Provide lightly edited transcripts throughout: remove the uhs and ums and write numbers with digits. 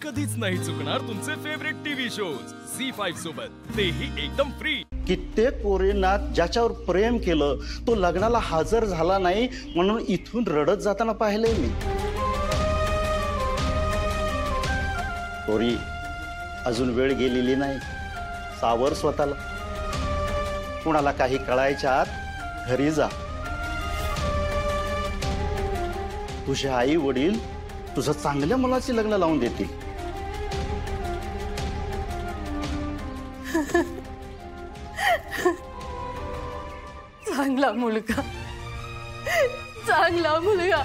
कधीच नाही चुकणार तुमचे फेवरेट टीव्ही शोज झी5 सोबत, तेही एकदम फ्री। कित्येक पोरींना ज्याच्यावर प्रेम केलं तो लग्नाला हजर झाला नाही म्हणून इथून रडत जाताना पाहिले मी। पोरी, अजून वेळ गेलेली नाही, सावर स्वतःला। कुणाला काही कळायच्या आत घरी जा। तुझे आई वडील तुझं चांगल्या मुलाची लग्न लावून देतील। चांगला मुलगा, चांगला मुलगा,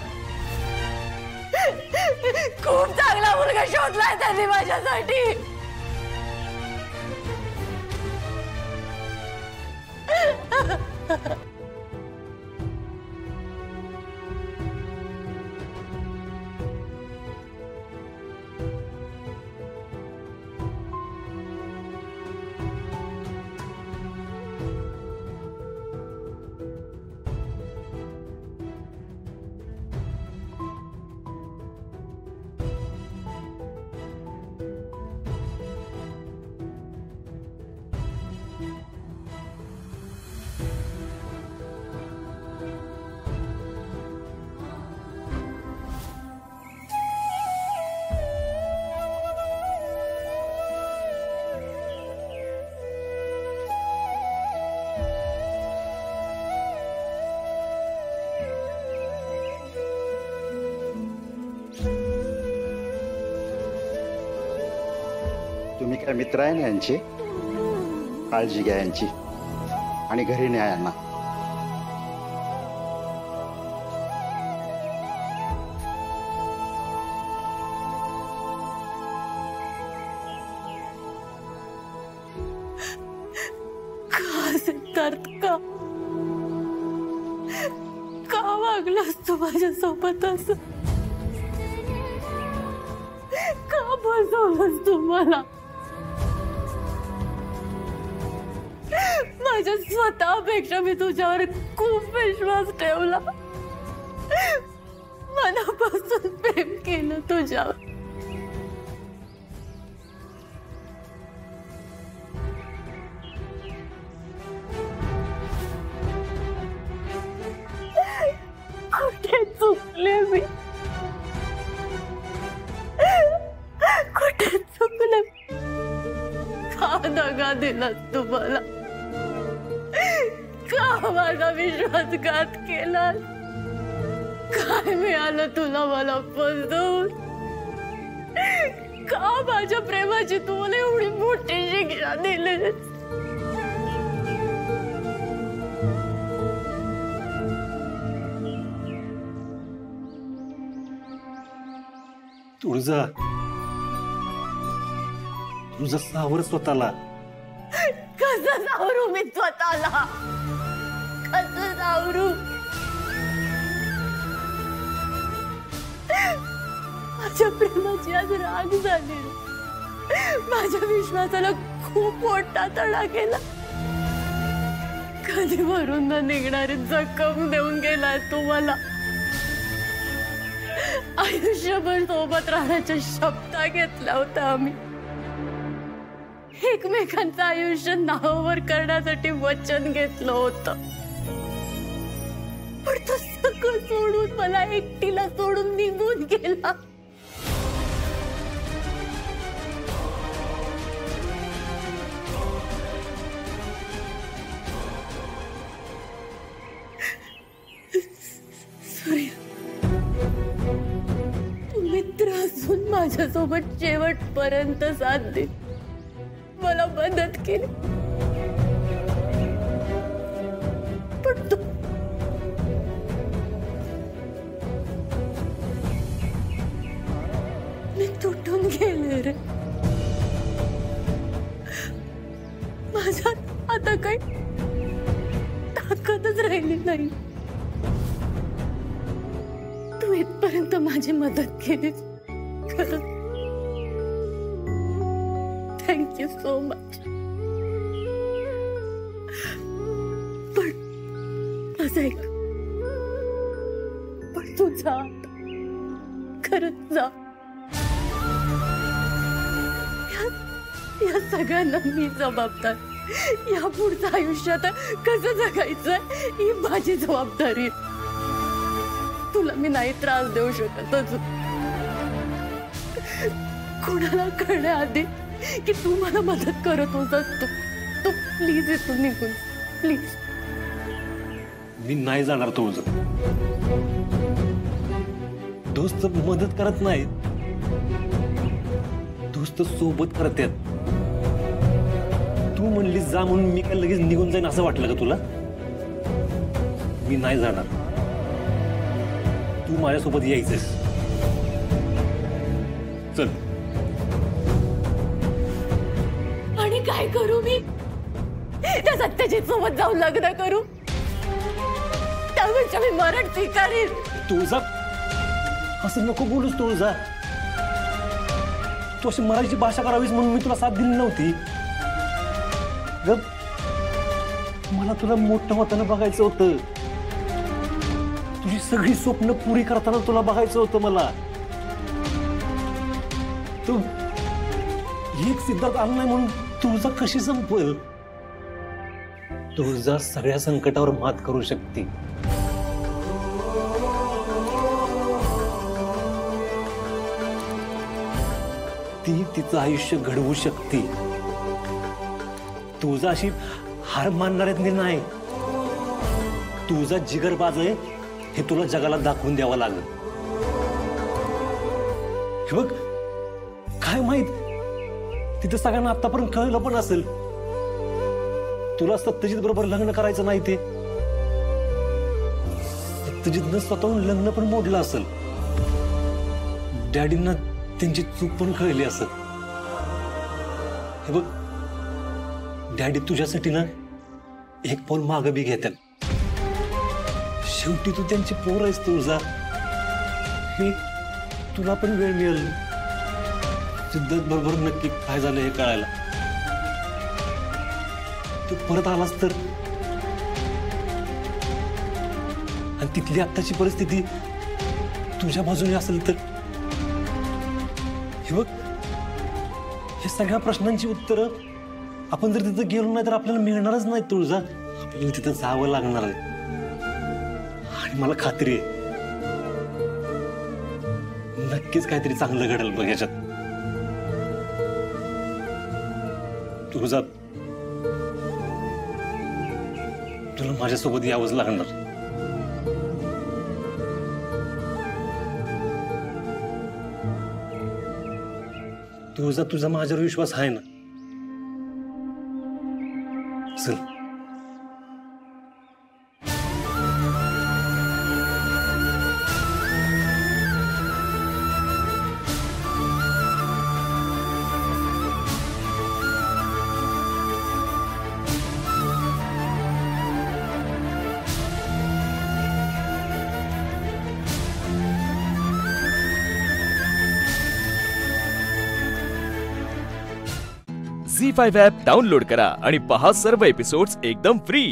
खूप चांगला मुलगा शोधलाय त्यांनी माझ्यासाठी। तुम्ही काय मित्र आहे ना यांची? काळजी घ्या यांची आणि घरी न्या यांना। का सिद्धार्थ, का वागलास तू माझ्यासोबत असं? का फसवलंस तू मला? माझ्या स्वतःपेक्षा मी तुझ्यावर खूप विश्वास ठेवला, मनापासून प्रेम केलं तुझ्यावर। कुठे चुकले मी? कुठे चुकले? का दगा दिलास तू मला? का माझा विश्वासघात केला? काय मिळालं तुला मला फसवून? का माझ्या प्रेमाची तू मला एवढी मोठी शिक्षा दिलीस? तुळजा, तुझं सावर स्वतःला। कसं सावरू मी स्वतःला? कसं सावरू? माझ्या प्रेमाची आज राग झाली। माझ्या विश्वासाला खूप मोठा तडा गेला। कधी भरून न निघणारी जखम देऊन गेलाय तू मला। आयुष्यभर सोबत राहण्याच्या शपथा घेतल्या होत्या आम्ही। एकमेकांचं आयुष्य नावावर करण्यासाठी वचन घेतलं होतं, पण तो सगळं सोडून मला एकटीला सोडून निघून गेला। सूर्य, तू मित्र असून माझ्यासोबत शेवटपर्यंत साथ दे, मला मदत केली, पण तू मी तुटून गेले रे। माझ्यात आता काही ताकदच राहिली नाही। तू इथपर्यंत माझी मदत केलीस, खरंच थँक यू सो मच। पण असं एक, पण तू जा, खरंच जा। सगळ्यांना मी जबाबदार. या पुढचं आयुष्यात कसं जगायचं ही माझी जबाबदारी. तुला मी नाही त्रास देऊ शकत अजून. कोणाला कळण्याआधी की तू मला मदत करत होतास. तू प्लीज इथून निघून, प्लीज. मी नाही जाणार. दोस्त मदत करत नाही, दोस्त सोबत करतात. तू म्हणली जा म्हणून मी काय लगेच निघून जाईन असं वाटलं का तुला? मी नाही जाणार. तू माझ्यासोबत यायचंस. चल. आणि काय करू मी? त्या सत्यजित सोबत जाऊन लग्न करू? त्यापेक्षा मी मरण स्वीकारेन. तुळजा, असं नको बोलूस तुळजा. तू अशी मराठीची भाषा करावीस म्हणून मी तुला साथ दिली नव्हती. मला तुला मोठं होताना बघायचं होतं. तुझी सगळी स्वप्न पुरी करताना तुला बघायचं होतं मला. तू एक सिद्धार्थ आला नाही म्हणून तुळजा कशी संपल? तुळजा सगळ्या संकटावर मात करू शकते. ती तिचं आयुष्य घडवू शकते. तुझा अशी हार मानणाऱ्यात नाही. तुझा जिगरबाज आहे हे तुला जगाला दाखवून द्यावं लागेल. हे बघ, काय माहित तिथं सगळ्यांना आतापर्यंत कळलं पण असेल तुला सत्यजित बरोबर लग्न करायचं नाही. ते सत्यजितनं स्वतःहून लग्न पण मोडलं असेल. डॅडींना त्यांची चूक पण कळली असेल. हे बघ, डॅडी तुझ्यासाठी ना एक पाऊल मागं बी घेतात. शेवटी तू त्यांची पोर आहेस तुळजा. हे तुला पण वेळ मिळेल सिद्धार्थ बरोबर नक्की काय झालं हे कळायला. तू परत आलास तर, आणि तिथली आत्ताची परिस्थिती तुझ्या बाजूने असेल तर, हे बघ, हे सगळ्या प्रश्नांची उत्तरं आपण जर तिथं गेलो नाही तर आपल्याला मिळणारच नाही तुळजा. आपल्याला तिथं जावं लागणार आहे. आणि मला खात्री आहे नक्कीच काहीतरी चांगलं घडेल बघ याच्यात. तुळजा, तुला माझ्यासोबत यावंच लागणार. तुझा माझ्यावर विश्वास आहे ना? चल. झी5 ॲप डाउनलोड करा आणि पहा सर्व एपिसोड्स एकदम फ्री.